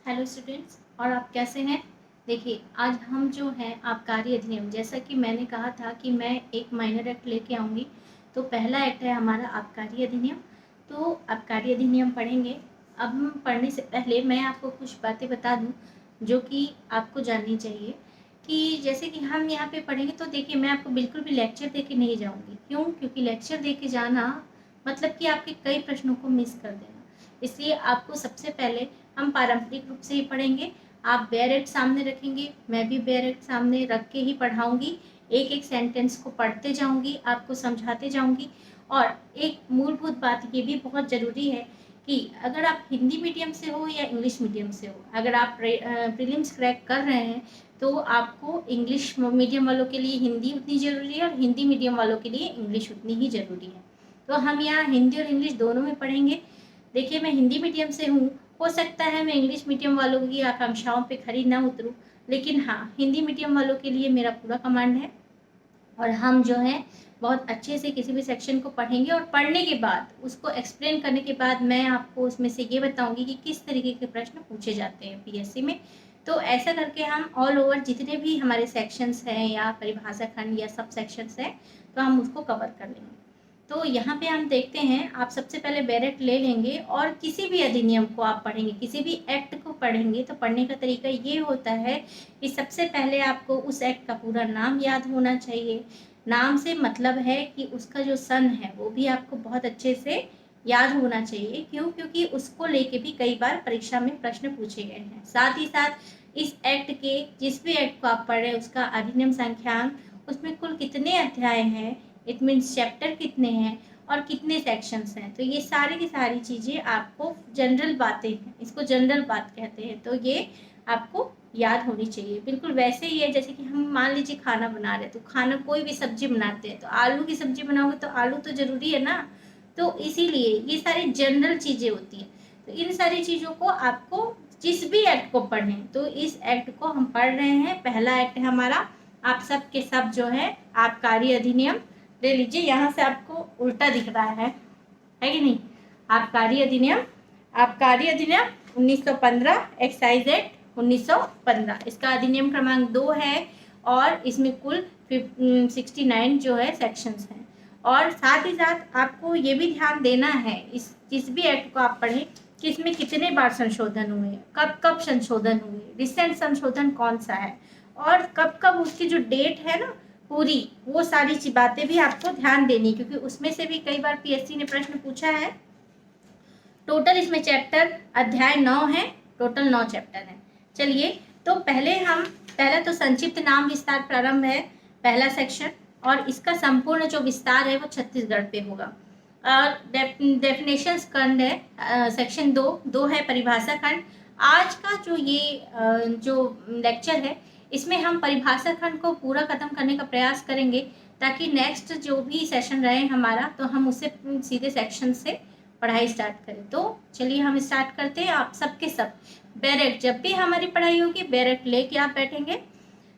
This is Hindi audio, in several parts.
हेलो स्टूडेंट्स, और आप कैसे हैं। देखिए, आज हम जो हैं आबकारी अधिनियम, जैसा कि मैंने कहा था कि मैं एक माइनर एक्ट लेके आऊँगी। तो पहला एक्ट है हमारा आबकारी अधिनियम। तो आबकारी अधिनियम पढ़ेंगे। अब हम पढ़ने से पहले मैं आपको कुछ बातें बता दूं जो कि आपको जाननी चाहिए। कि जैसे कि हम यहाँ पे पढ़ेंगे, तो देखिए, मैं आपको बिल्कुल भी लेक्चर दे के नहीं जाऊँगी। क्यों? क्योंकि लेक्चर दे के जाना मतलब कि आपके कई प्रश्नों को मिस कर देना। इसलिए आपको सबसे पहले हम पारंपरिक रूप से ही पढ़ेंगे। आप बेयर एक्ट सामने रखेंगे, मैं भी बेयर एक्ट सामने रख के ही पढ़ाऊँगी। एक एक सेंटेंस को पढ़ते जाऊँगी, आपको समझाते जाऊँगी। और एक मूलभूत बात ये भी बहुत ज़रूरी है कि अगर आप हिंदी मीडियम से हो या इंग्लिश मीडियम से हो, अगर आप प्रीलिम्स क्रैक कर रहे हैं, तो आपको इंग्लिश मीडियम वालों के लिए हिंदी उतनी ज़रूरी है और हिंदी मीडियम वालों के लिए इंग्लिश उतनी ही ज़रूरी है। तो हम यहाँ हिंदी और इंग्लिश दोनों में पढ़ेंगे। देखिए, मैं हिंदी मीडियम से हूँ, हो सकता है मैं इंग्लिश मीडियम वालों की आकांक्षाओं पे खरी ना उतरूँ, लेकिन हाँ, हिंदी मीडियम वालों के लिए मेरा पूरा कमांड है। और हम जो है बहुत अच्छे से किसी भी सेक्शन को पढ़ेंगे, और पढ़ने के बाद उसको एक्सप्लेन करने के बाद मैं आपको उसमें से ये बताऊंगी कि किस तरीके के प्रश्न पूछे जाते हैं पीएससी में। तो ऐसा करके हम ऑल ओवर जितने भी हमारे सेक्शंस हैं या परिभाषा खंड या सब सेक्शंस हैं, तो हम उसको कवर कर लेंगे। तो यहाँ पे हम देखते हैं, आप सबसे पहले बैरेट ले लेंगे और किसी भी अधिनियम को आप पढ़ेंगे, किसी भी एक्ट को पढ़ेंगे, तो पढ़ने का तरीका ये होता है कि सबसे पहले आपको उस एक्ट का पूरा नाम याद होना चाहिए। नाम से मतलब है कि उसका जो सन है वो भी आपको बहुत अच्छे से याद होना चाहिए। क्यों? क्योंकि उसको लेके भी कई बार परीक्षा में प्रश्न पूछे गए हैं। साथ ही साथ इस एक्ट के, जिस भी एक्ट को आप पढ़ रहे हैं, उसका अधिनियम संख्यान, उसमें कुल कितने अध्याय हैं, इट मीन्स चैप्टर कितने हैं और कितने सेक्शंस हैं। तो ये सारी की सारी चीज़ें आपको जनरल बातें हैं, इसको जनरल बात कहते हैं, तो ये आपको याद होनी चाहिए। बिल्कुल वैसे ही है जैसे कि हम मान लीजिए खाना बना रहे हैं, तो खाना कोई भी सब्जी बनाते हैं, तो आलू की सब्जी बनाओगे तो आलू तो ज़रूरी है ना। तो इसीलिए ये सारी जनरल चीज़ें होती हैं। तो इन सारी चीज़ों को आपको, जिस भी एक्ट को पढ़ें, तो इस एक्ट को हम पढ़ रहे हैं। पहला एक्ट है हमारा, आप सब के सब जो है आबकारी अधिनियम ले लीजिए। यहाँ से आपको उल्टा दिख रहा है कि नहीं? आबकारी अधिनियम, आबकारी अधिनियम 1915, एक्साइज एक्ट 1915, इसका अधिनियम क्रमांक 2 है और इसमें कुल 69 जो है सेक्शंस हैं। और साथ ही साथ आपको ये भी ध्यान देना है, इस जिस भी एक्ट को आप पढ़ें कि इसमें कितने बार संशोधन हुए, कब कब संशोधन हुए, रिसेंट संशोधन कौन सा है, और कब कब उसकी जो डेट है ना पूरी, वो सारी बातें भी आपको ध्यान देनी, क्योंकि उसमें से भी कई बार पीएससी ने प्रश्न पूछा है। टोटल इसमें चैप्टर अध्याय 9 है, टोटल 9 चैप्टर हैं। चलिए, तो पहला तो संक्षिप्त नाम विस्तार प्रारंभ है पहला सेक्शन, और इसका संपूर्ण जो विस्तार है वो छत्तीसगढ़ पे होगा। और डेफिनेशन खंड है सेक्शन 2 है परिभाषा खंड। आज का जो ये जो लेक्चर है, इसमें हम परिभाषा खंड को पूरा खत्म करने का प्रयास करेंगे, ताकि नेक्स्ट जो भी सेशन रहे हमारा, तो हम उससे सीधे सेक्शन से पढ़ाई स्टार्ट करें। तो चलिए हम स्टार्ट करते हैं। आप सबके सब बैरेट, जब भी हमारी पढ़ाई होगी बैरेट लेके आप बैठेंगे।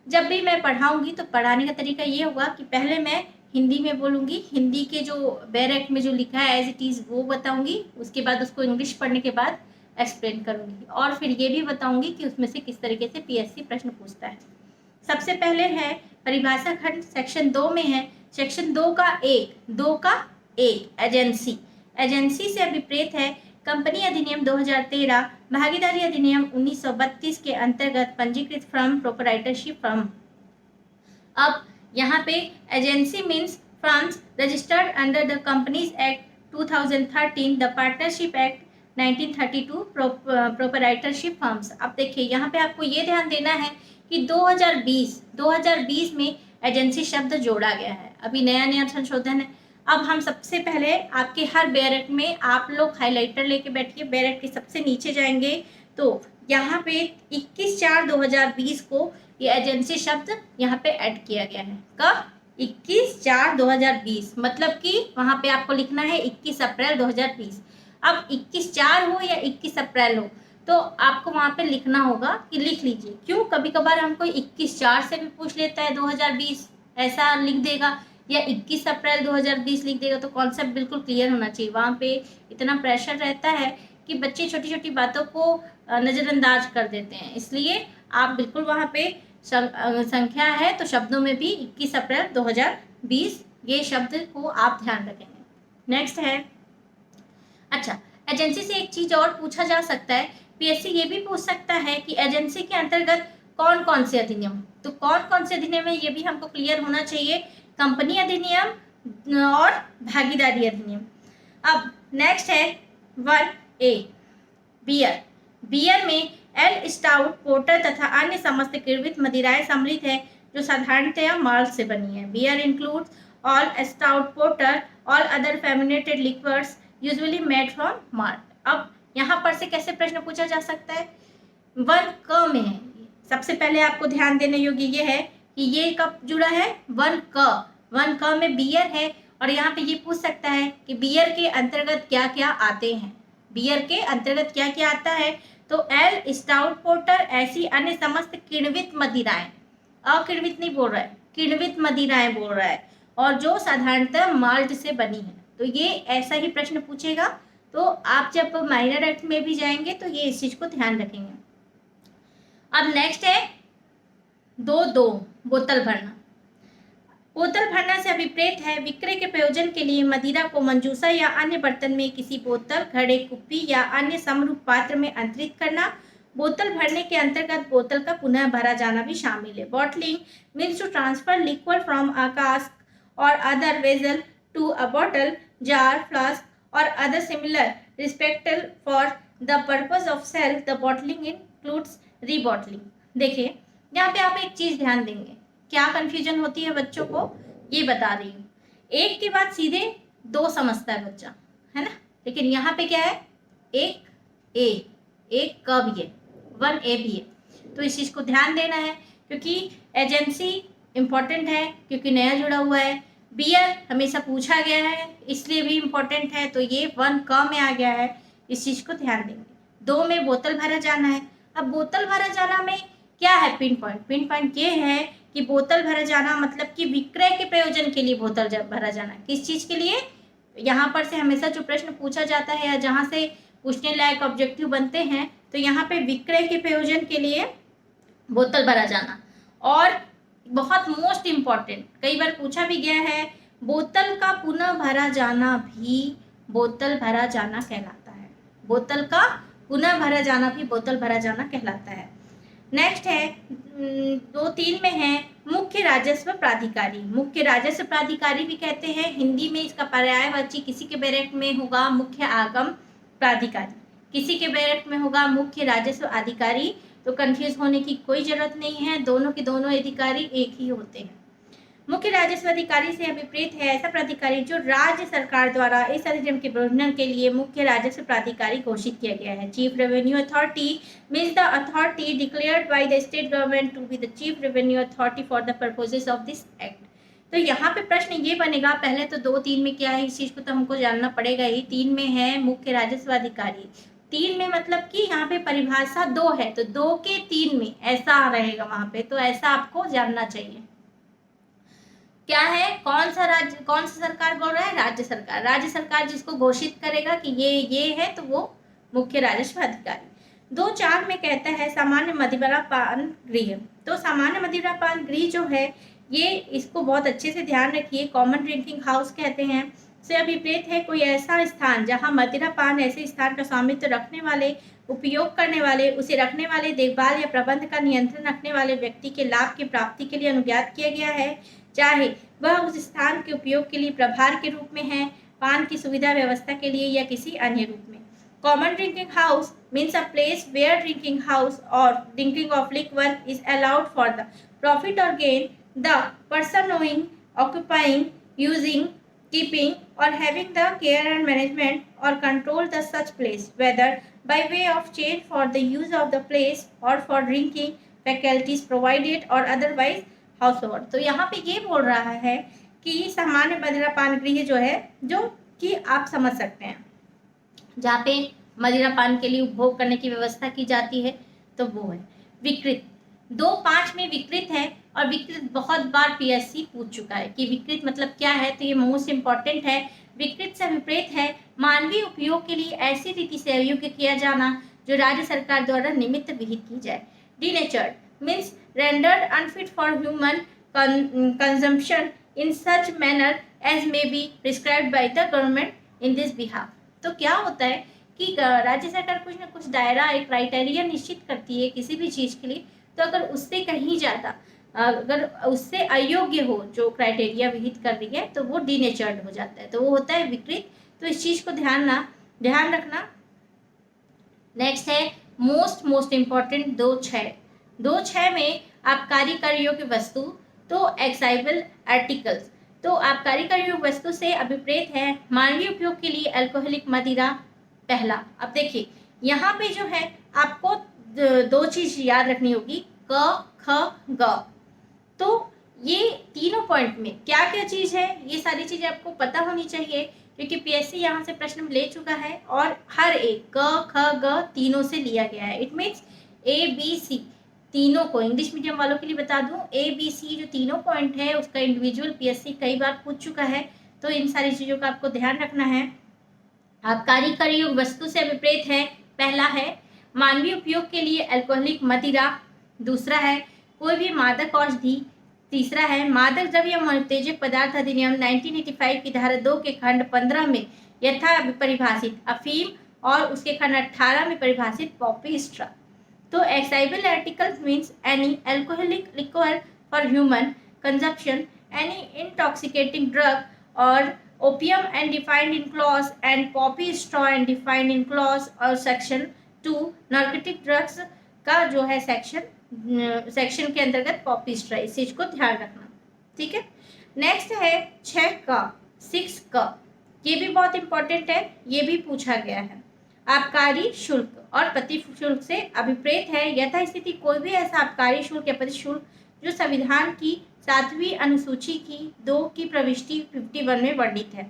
जब भी मैं पढ़ाऊंगी तो पढ़ाने का तरीका ये होगा कि पहले मैं हिंदी में बोलूँगी, हिंदी के जो बैरेट में जो लिखा है एज इट इज़ वो बताऊँगी, उसके बाद उसको इंग्लिश पढ़ने के बाद एक्सप्लेन करूँगी, और फिर ये भी बताऊँगी कि उसमें से किस तरीके से पीएससी प्रश्न पूछता है। सबसे पहले है परिभाषा खंड, सेक्शन 2 में है, सेक्शन 2 का एक एजेंसी। एजेंसी से विपरीत है कंपनी अधिनियम 2013, भागीदारी अधिनियम 1932 के अंतर्गत पंजीकृत फर्म, प्रोपराइटरशिप फर्म। अब यहाँ पे agency means firms registered under the companies act 2013, the partnership act 1932, proprietorship firms. अब देखिए, यहाँ पे आपको ये ध्यान देना है कि 2020 में एजेंसी शब्द जोड़ा गया है, अभी नया नया संशोधन है। अब हम सबसे पहले आपके हर बैरेट में आप लोग हाइलाइटर लेके बैठिए, बैरेट के सबसे नीचे जाएंगे तो यहाँ पे 21/4/2020 को ये एजेंसी शब्द यहाँ पे ऐड किया गया है। कब? 21/4/2020, मतलब कि वहाँ पे आपको लिखना है 21 अप्रैल 2020। अब 21/4 हो या 21 अप्रैल हो, तो आपको वहाँ पे लिखना होगा कि लिख लीजिए। क्यों? कभी कभार हमको 21/4 से भी पूछ लेता है 2020, ऐसा लिख देगा, या 21 अप्रैल 2020 लिख देगा। तो कॉन्सेप्ट बिल्कुल क्लियर होना चाहिए। वहाँ पे इतना प्रेशर रहता है कि बच्चे छोटी छोटी बातों को नज़रअंदाज कर देते हैं। इसलिए आप बिल्कुल वहाँ पे संख्या है तो शब्दों में भी 21 अप्रैल 2020 ये शब्द को आप ध्यान रखेंगे। नेक्स्ट है, अच्छा, एजेंसी से एक चीज और पूछा जा सकता है, पीएससी ये भी पूछ सकता है कि एजेंसी के अंतर्गत कौन कौन से अधिनियम, तो कौन कौन से अधिनियम है ये भी हमको क्लियर होना चाहिए। कंपनी अधिनियम और भागीदारी अधिनियम। अब नेक्स्ट है 1A बियर। बियर में एल स्टाउट, पोर्टर तथा अन्य समस्त किण्वित मदिराएं सम्मिलित है जो साधारणतया माल्ट से बनी है। Beer includes all stout, porter, all other fermented liquors usually made from malt. अब यहाँ पर से कैसे प्रश्न पूछा जा सकता है, 1क में है। सबसे पहले आपको ध्यान देने योग्य ये है कि ये कब जुड़ा है, 1क में बियर है और यहाँ पे ये पूछ सकता है कि बियर के अंतर्गत क्या क्या आते हैं। बियर के अंतर्गत क्या क्या आता है, तो एल स्टाउट, पोर्टर, ऐसी अन्य समस्त किण्वित मदिराएं, अकिण्वित नहीं बोल रहा है, किण्वित मदिराएं बोल रहा है, और जो साधारणतः माल्ट से बनी है। तो ये ऐसा ही प्रश्न पूछेगा। तो आप जब माइनर एक्ट में भी जाएंगे तो ये इस चीज को ध्यान रखेंगे। अब नेक्स्ट है 2 बोतल भरना। बोतल भरना से अभिप्रेत है विक्रय के प्रयोजन के लिए मदिरा को मंजूसा या अन्य बर्तन में किसी बोतल, घड़े, कुप्पी या अन्य समरूप पात्र में अंतरित करना। बोतल भरने के अंतर्गत बोतल का पुनः भरा जाना भी शामिल है। Bottling means to transfer liquid from a cask or other vessel to a bottle, jar, flask or other similar receptacle for the purpose of sale. The bottling includes rebottling. देखिए यहाँ पे आप एक चीज ध्यान देंगे, क्या कंफ्यूजन होती है बच्चों को ये बता रही हूँ। एक के बाद सीधे 2 समझता है बच्चा, है ना, लेकिन यहाँ पे क्या है, एक क भी है, 1A भी है। तो इस चीज को ध्यान देना है क्योंकि एजेंसी इंपॉर्टेंट है, क्योंकि नया जुड़ा हुआ है। बियर हमेशा पूछा गया है इसलिए भी इम्पोर्टेंट है, तो ये 1क में आ गया है, इस चीज को ध्यान देंगे। 2 में बोतल भरा जाना है। अब बोतल भरा जाना में क्या है पिन पॉइंट ये है कि बोतल भरा जाना मतलब कि विक्रय के प्रयोजन के लिए बोतल भरा जाना। किस चीज के लिए, यहाँ पर से हमेशा जो प्रश्न पूछा जाता है या जहाँ से पूछने लायक ऑब्जेक्टिव बनते हैं, तो यहाँ पे विक्रय के प्रयोजन के लिए बोतल भरा जाना। और बहुत मोस्ट इम्पॉर्टेंट, कई बार पूछा भी गया है, बोतल का पुनः भरा जाना भी बोतल भरा जाना कहलाता है। बोतल का पुनः भरा जाना भी बोतल भरा जाना कहलाता है। नेक्स्ट है 2-3 में है मुख्य राजस्व प्राधिकारी। मुख्य राजस्व प्राधिकारी भी कहते हैं, हिंदी में इसका पर्यायवाची किसी के बैरक में होगा मुख्य आगम प्राधिकारी, किसी के बैरक में होगा मुख्य राजस्व अधिकारी। तो कंफ्यूज होने की कोई जरूरत नहीं है, दोनों के दोनों अधिकारी एक ही होते हैं। मुख्य राजस्व अधिकारी से अभिप्रेत है ऐसा प्राधिकारी जो राज्य सरकार द्वारा इस अधिनियम के प्रयोजन के लिए मुख्य राजस्व प्राधिकारी घोषित किया गया है। Chief revenue authority means the authority declared by the state government to be the chief revenue authority for the purposes of this act. तो यहाँ पे प्रश्न ये बनेगा, पहले तो 2-3 में क्या है इस चीज को तो हमको जानना पड़ेगा ही। 3 में है मुख्य राजस्व अधिकारी, 3 में मतलब कि यहाँ पे परिभाषा 2 है, तो 2 के 3 में ऐसा रहेगा वहां पे, तो ऐसा आपको जानना चाहिए। क्या है, कौन सा सरकार बोल रहा है, राज्य सरकार। राज्य सरकार जिसको घोषित करेगा कि ये है तो वो मुख्य राजस्व अधिकारी। 2-4 में कहता है सामान्य मदिरापान गृह। तो सामान्य मदिरापान गृह जो है ये, इसको बहुत अच्छे से ध्यान रखिए, कॉमन ड्रिंकिंग हाउस कहते हैं, से अभिप्रेत है कोई ऐसा स्थान जहां मदिरापान ऐसे स्थान का स्वामित्व रखने वाले, उपयोग करने वाले, उसे रखने वाले, देखभाल या प्रबंध का नियंत्रण रखने वाले व्यक्ति के लाभ की प्राप्ति के लिए अनुज्ञात किया गया है, चाहे वह उस स्थान के उपयोग के लिए प्रभार के रूप में है, पान की सुविधा व्यवस्था के लिए या किसी अन्य रूप में। Common drinking house means a place where drinking house और drinking of liquor is allowed for the profit और gain the person owing, occupying, using, keeping or having the care and management or control the such place, whether by way of change for the use of the place or for drinking faculties provided or otherwise household। तो यहाँ पे ये बोल रहा है कि सामान्य मदिरापान गृह जो है, जो कि आप समझ सकते हैं जहाँ पे मदिरापान के लिए उपभोग करने की व्यवस्था की जाती है, तो वो है। विकृत 2-5 में विकृत है, और विकृत बहुत बार पीएससी पूछ चुका है कि विकृत मतलब क्या है, तो ये मोस्ट इम्पॉर्टेंट है। विकृत से विपरीत है मानवीय उपयोग के लिए ऐसी रीति से अयोग्य किया जाना जो राज्य सरकार द्वारा निमित्त विहित की जाए। Denatured means rendered unfit for human consumption in such manner as may be prescribed by the government in this behalf. तो क्या होता है कि राज्य सरकार कुछ ना कुछ दायरा, एक क्राइटेरिया निश्चित करती है किसी भी चीज़ के लिए, तो अगर उससे कहीं ज़्यादा, अगर उससे अयोग्य हो जो क्राइटेरिया विहित कर रही है, तो वो डीनेचर्ड हो जाता है, तो वो होता है विकृत। तो इस चीज़ को ध्यान रखना। नेक्स्ट है मोस्ट इम्पॉर्टेंट 2(6) में आबकारी कर योग्य वस्तु, तो एक्साइबल आर्टिकल्स, तो आबकारी कर योग्य वस्तु से अभिप्रेत है मानवीय उपयोग के लिए अल्कोहलिक मदिरा पहला। अब देखिए यहाँ पे जो है आपको दो चीज याद रखनी होगी, क ख ग। तो ये तीनों पॉइंट में क्या क्या चीज है, ये सारी चीजें आपको पता होनी चाहिए, क्योंकि पीएससी यहाँ से प्रश्न ले चुका है और हर एक क ख ग तीनों से लिया गया है। इट मीन्स ABC तीनों को, इंग्लिश मीडियम वालों के लिए बता दूं, ABC जो तीनों पॉइंट है उसका इंडिविजुअल पीएससी कई बार पूछ चुका है, तो इन सारी चीजों का आपको ध्यान रखना है। आबकारी कर योग्य वस्तु से विपरीत है, पहला है मानवीय उपयोग के लिए अल्कोहलिक मदिरा, दूसरा है कोई भी मादक औषधि, तीसरा है मादक द्रव्य या उत्तेजक पदार्थ अधिनियम 1985 की धारा 2 के खंड 15 में यथा परिभाषित अफीम और उसके खंड 18 में परिभाषित पॉपी स्ट्रा। तो excisable articles means any alcoholic liquor for human consumption, any intoxicating drug और opium and defined in clause and poppy straw and defined in clause और सेक्शन 2 नार्कोटिक ड्रग्स का जो है सेक्शन के अंतर्गत पॉपी स्ट्रा, इस चीज को ध्यान रखना, ठीक है। नेक्स्ट है 6 का, ये भी बहुत इंपॉर्टेंट है, ये भी पूछा गया है। आबकारी शुल्क और प्रति शुल्क से अभिप्रेत है यथा स्थिति कोई भी ऐसा आबकारी शुल्क या प्रति शुल्क जो संविधान की 7वीं अनुसूची की 2 की प्रविष्टि 51 में वर्णित है।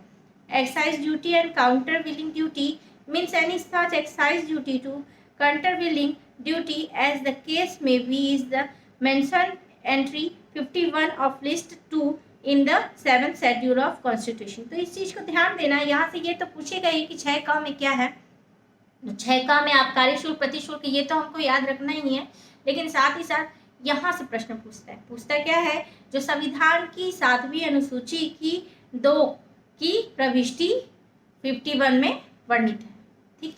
Excise duty and countervailing duty means any such excise duty to countervailing duty as the case may be is the mention entry 51 of list 2 in the 7th schedule of constitution. तो इस चीज को ध्यान देना, यहाँ से ये तो पूछेगा ही कि 6 में क्या है। 6 में आबकारी शुल्क प्रति शुल्क, ये तो हमको याद रखना ही है, लेकिन साथ ही साथ यहाँ से प्रश्न पूछता क्या है, जो संविधान की 7वीं अनुसूची की 2 की प्रविष्टि 51 में वर्णित है, ठीक।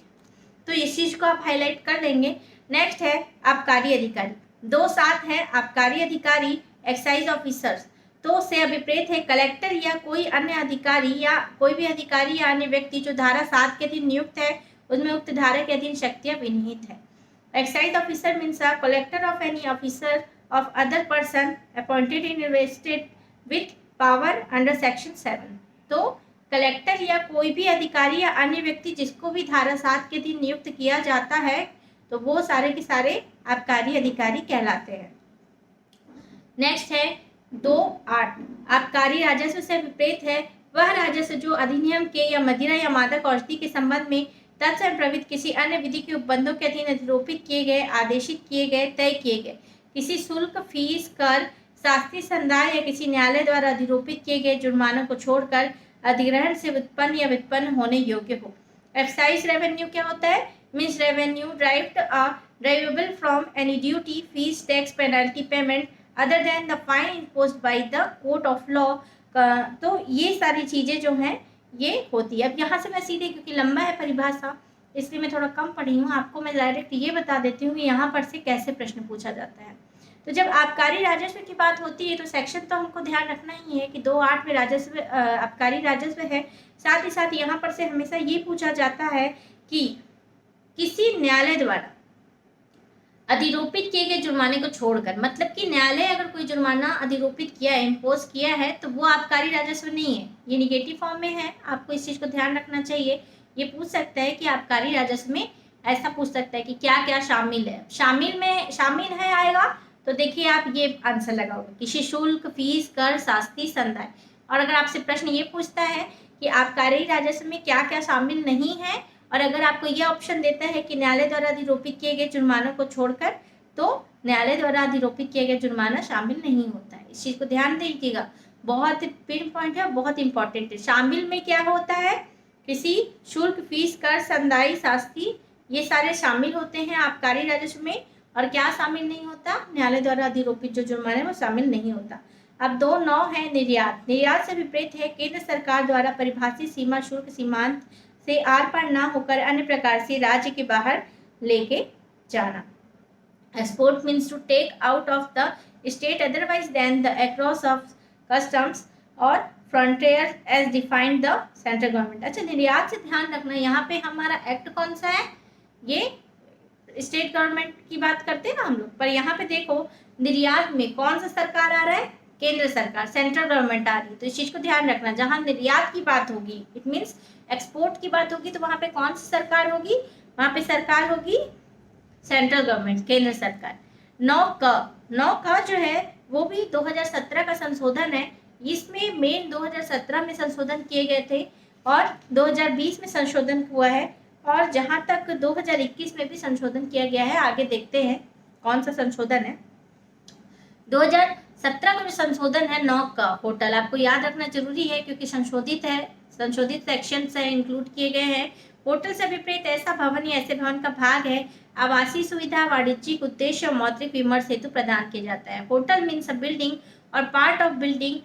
तो इस चीज को आप हाईलाइट कर लेंगे। नेक्स्ट है आबकारी अधिकारी, 2(7) है आबकारी अधिकारी एक्साइज ऑफिसर्स, तो से अभिप्रेत है कलेक्टर या कोई अन्य अधिकारी या कोई भी अधिकारी या अन्य व्यक्ति जो धारा 7 के अधीन नियुक्त है, उसमें उक्त धारा के अधीन शक्तियां विनिहित है। Excise officer means a collector of any officer of other person appointed and invested with power under section 7। तो कलेक्टर या कोई भी अधिकारी या अन्य व्यक्ति जिसको भी धारा 7 के अधीन नियुक्त किया जाता है, तो वो सारे के सारे आबकारी अधिकारी कहलाते हैं। नेक्स्ट है 2(8) आबकारी राजस्व से विपरीत है वह राजस्व जो अधिनियम के या मदिरा या मादक औषधि के संबंध में तत्संप्रवित किसी अन्य विधि के उपबंधों के अधीन अधिरोपित किए गए, आदेशित किए गए, तय किए गए किसी शुल्क, फीस, कर, शास्त्रीय संदाय या किसी न्यायालय द्वारा अधिरोपित किए गए जुर्मानों को छोड़कर अधिग्रहण से उत्पन्न या व्युत्पन्न होने योग्य हो। एक्साइज रेवेन्यू क्या होता है, means revenue derivable from any duty, fees, tax, penalty payment other than the fine imposed by the court of law. तो ये सारी चीजें जो हैं ये होती है। अब यहाँ से मैं सीधे, क्योंकि लंबा है परिभाषा इसलिए मैं थोड़ा कम पढ़ी हूँ, आपको मैं डायरेक्ट ये बता देती हूँ कि यहाँ पर से कैसे प्रश्न पूछा जाता है। तो जब आबकारी राजस्व की बात होती है तो सेक्शन तो हमको ध्यान रखना ही है कि 2(8) में राजस्व आबकारी राजस्व है। साथ ही साथ यहाँ पर से हमेशा ये पूछा जाता है कि किसी न्यायालय द्वारा अधिरोपित किए गए जुर्माने को छोड़कर, मतलब कि न्यायालय अगर कोई जुर्माना अधिरोपित किया है, इम्पोज किया है, तो वो आबकारी राजस्व नहीं है, ये निगेटिव फॉर्म में है। आपको इस चीज को ध्यान रखना चाहिए। ये पूछ सकता है कि आबकारी राजस्व में ऐसा पूछ सकता है कि क्या क्या शामिल है, शामिल है आएगा, तो देखिए आप ये आंसर लगाओगे, किसी शुल्क, फीस, कर, शास्ती, संदाय। और अगर आपसे प्रश्न ये पूछता है कि आबकारी राजस्व में क्या क्या शामिल नहीं है, और अगर आपको यह ऑप्शन देता है कि न्यायालय द्वारा अधिरोपित किए गए जुर्मानों को छोड़कर, तो न्यायालय द्वारा अधिरोपित किए गए जुर्माना शामिल नहीं होता है। इस चीज को ध्यान दीजिएगा, बहुत पिन पॉइंट है, बहुत इंपॉर्टेंट है। शामिल में क्या होता है, किसी शुल्क, फीस, कर, संदाई, शास्ती ये सारे शामिल होते हैं आबकारी राजस्व में। और क्या शामिल नहीं होता? न्यायालय द्वारा अधिरोपित जो जुर्माना है वो शामिल नहीं होता। अब 2.9 है निर्यात। निर्यात से विपरीत है केंद्र सरकार द्वारा परिभाषित सीमा शुल्क सीमांत से आर पार न होकर अन्य प्रकार से राज्य के बाहर लेके जाना। Export means to take out of the state otherwise than the across of customs और frontier as defined the central government. अच्छा, निर्यात से ध्यान रखना, यहाँ पे हमारा एक्ट कौन सा है? ये स्टेट गवर्नमेंट की बात करते हैं ना हम लोग, पर यहाँ पे देखो निर्यात में कौन सा सरकार आ रहा है? केंद्र सरकार, सेंट्रल गवर्नमेंट आ रही है। तो इस चीज को ध्यान रखना, जहां निर्यात की बात होगी, इट मीन्स एक्सपोर्ट की बात होगी, तो वहां पे कौन सी सरकार होगी? वहां पे सरकार होगी सेंट्रल गवर्नमेंट, केंद्र सरकार। 9 का जो है वो भी 2017 का संशोधन है। इसमें मेन 2017 में संशोधन किए गए थे और 2020 में संशोधन हुआ है, और जहां तक 2021 में भी संशोधन किया गया है। आगे देखते हैं कौन सा संशोधन है। 2017 का जो संशोधन है 9 का, होटल आपको याद रखना जरूरी है क्योंकि संशोधित है, संशोधित सेक्शन से इंक्लूड किए गए हैं। होटल से विपरीत ऐसा भवन या ऐसे भवन का भाग है आवासीय सुविधा, वाणिज्यिक उद्देश्य और मौद्रिक विमर्श हेतु प्रदान किया जाता है। Hotel means a building or part of building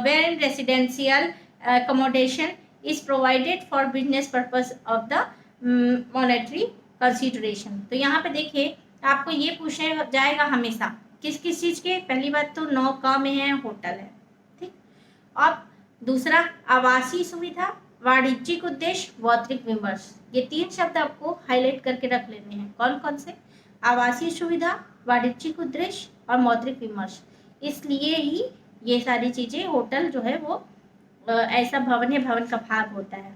where residential accommodation is provided for business purpose of the monetary consideration। तो यहाँ पे देखिए आपको ये पूछा जाएगा हमेशा किस किस चीज के। पहली बात तो 9 का में है होटल है, ठीक। अब दूसरा आवासीय सुविधा, वाणिज्यिक उद्देश्य, मौद्रिक विमर्श, ये 3 शब्द आपको हाईलाइट करके रख लेने हैं। कौन कौन से? आवासीय सुविधा, वाणिज्यिक उद्देश्य और मौद्रिक विमर्श। इसलिए ही ये सारी चीजें, होटल जो है वो ऐसा भवन या भवन का भाग होता है।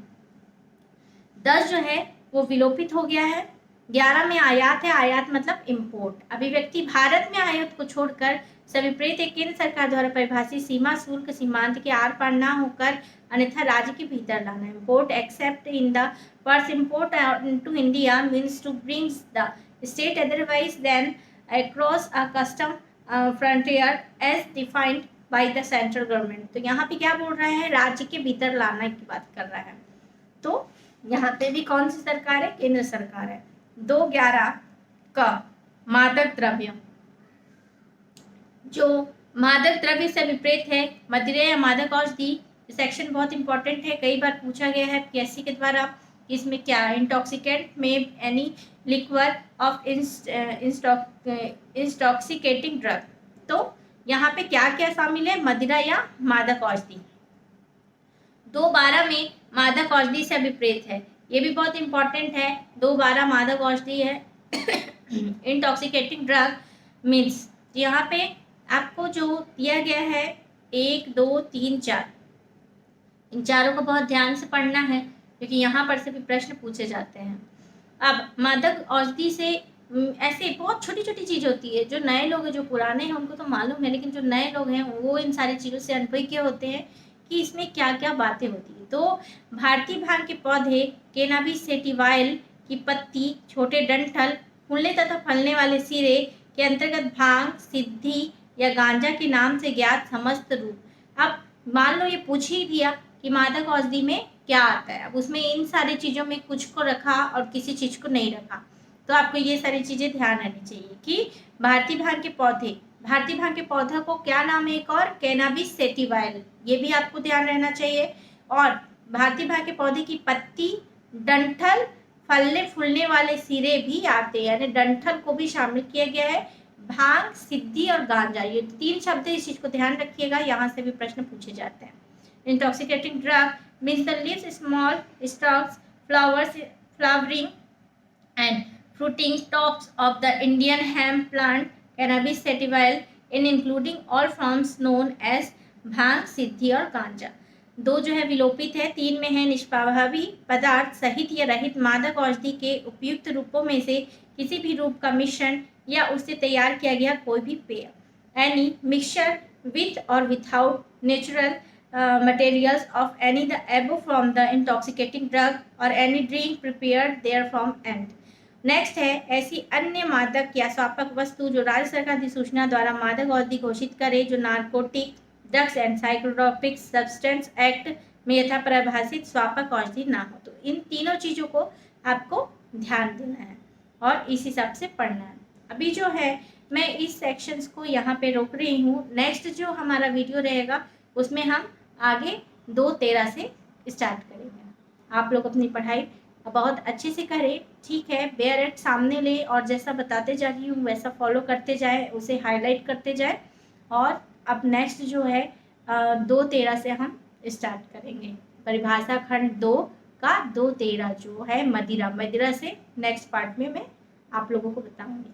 10 जो है वो विलोपित हो गया है। 11 में आयात है, आयात मतलब इम्पोर्ट। अभिव्यक्ति भारत में आयात को छोड़कर सविपरीत केंद्र सरकार द्वारा परिभाषित सीमा शुल्क सीमांत के आर पार ना होकर अन्यथा राज्य के भीतर लाना। Import except in the purse import to India means to brings the state otherwise than across a custom frontier as defined by the central government. तो यहाँ पे क्या बोल रहा है? राज्य के भीतर लाना की बात कर रहा है। तो यहाँ पे भी कौन सी सरकार है? केंद्र सरकार है। 2.11 का मादक द्रव्य, जो मादक द्रव्य से विपरीत है मदिरा या मादक औषधि। सेक्शन बहुत इंपॉर्टेंट है, कई बार पूछा गया है पीएससी के द्वारा। इसमें क्या है? इंटॉक्सिकेंट में any liquor of intoxicating drug. तो यहाँ पे क्या क्या शामिल है? मदिरा या मादक औषधि। 2.12 में मादक औषधि से विपरीत है, ये भी बहुत इंपॉर्टेंट है। 2.12 मादक औषधि है। इंटॉक्सिकेटिंग ड्रग मीन्स यहाँ पे आपको जो दिया गया है 1, 2, 3, 4, इन चारों को बहुत ध्यान से पढ़ना है क्योंकि यहाँ पर से भी प्रश्न पूछे जाते हैं। अब मादक औषधि से ऐसे बहुत छोटी छोटी चीज होती है, जो नए लोग हैं, जो पुराने हैं उनको तो मालूम है, लेकिन जो नए लोग हैं वो इन सारी चीज़ों से अनभिज्ञ होते हैं कि इसमें क्या क्या बातें होती है। तो भारतीय भांग के पौधे कैनाबिस सैटिवाइल की पत्ती, छोटे डंठल, फूलने तथा फलने वाले सिरे के अंतर्गत भांग, सिद्धि या गांजा के नाम से ज्ञात समस्त रूप। अब मान लो ये पूछ ही दिया कि मादक औषधि में क्या आता है, अब उसमें इन सारी चीज़ों में कुछ को रखा और किसी चीज़ को नहीं रखा, तो आपको ये सारी चीज़ें ध्यान रखनी चाहिए कि भारतीय भांग के पौधे, भारतीय भांग के पौधा को क्या नाम है? एक और कैनाबिस सैटिवाइल, ये भी आपको ध्यान रहना चाहिए। और भारतीय भांग के पौधे की पत्ती, डंठल, फलने फूलने वाले सिरे भी आते हैं, यानी डंठल को भी शामिल किया गया है। भांग, सिद्धि और गांजा, ये 3 शब्द, इस चीज को ध्यान रखिएगा, यहाँ से भी प्रश्न पूछे जाते हैं। Intoxicating drug means the leaves, small stocks, flowers, flowering and fruiting tops of the Indian hemp plant Cannabis sativale in including all forms known as भांग, सिद्धि और गांजा। 2 जो है विलोपित है। 3 में है निष्प्रभावी पदार्थ सहित या रहित मादक औषधि के उपयुक्त रूपों में से किसी भी रूप का मिश्रण या उससे तैयार किया गया कोई भी पेय। एनी मिक्सचर विथ और without natural materials of any the above from the intoxicating drug or any drink prepared therefrom and। Next है ऐसी अन्य मादक या स्वापक वस्तु जो राज्य सरकार अधिसूचना द्वारा मादक औषधि घोषित करे जो narcotic drugs and psychotropic substance act में यथा परिभाषित स्वापक औषधि ना हो। तो इन तीनों चीज़ों को आपको ध्यान देना है और इस हिसाब से पढ़ना है। अभी जो है मैं इस सेक्शंस को यहाँ पे रोक रही हूँ। नेक्स्ट जो हमारा वीडियो रहेगा उसमें हम आगे 2:13 से स्टार्ट करेंगे। आप लोग अपनी पढ़ाई बहुत अच्छे से करें, ठीक है। बेयर एट सामने ले और जैसा बताते जा रही हूँ वैसा फॉलो करते जाए, उसे हाईलाइट करते जाए। और अब नेक्स्ट जो है 2:13 से हम स्टार्ट करेंगे। परिभाषा खंड 2 का 2:13 जो है मदिरा से नेक्स्ट पार्ट में मैं आप लोगों को बताऊंगी।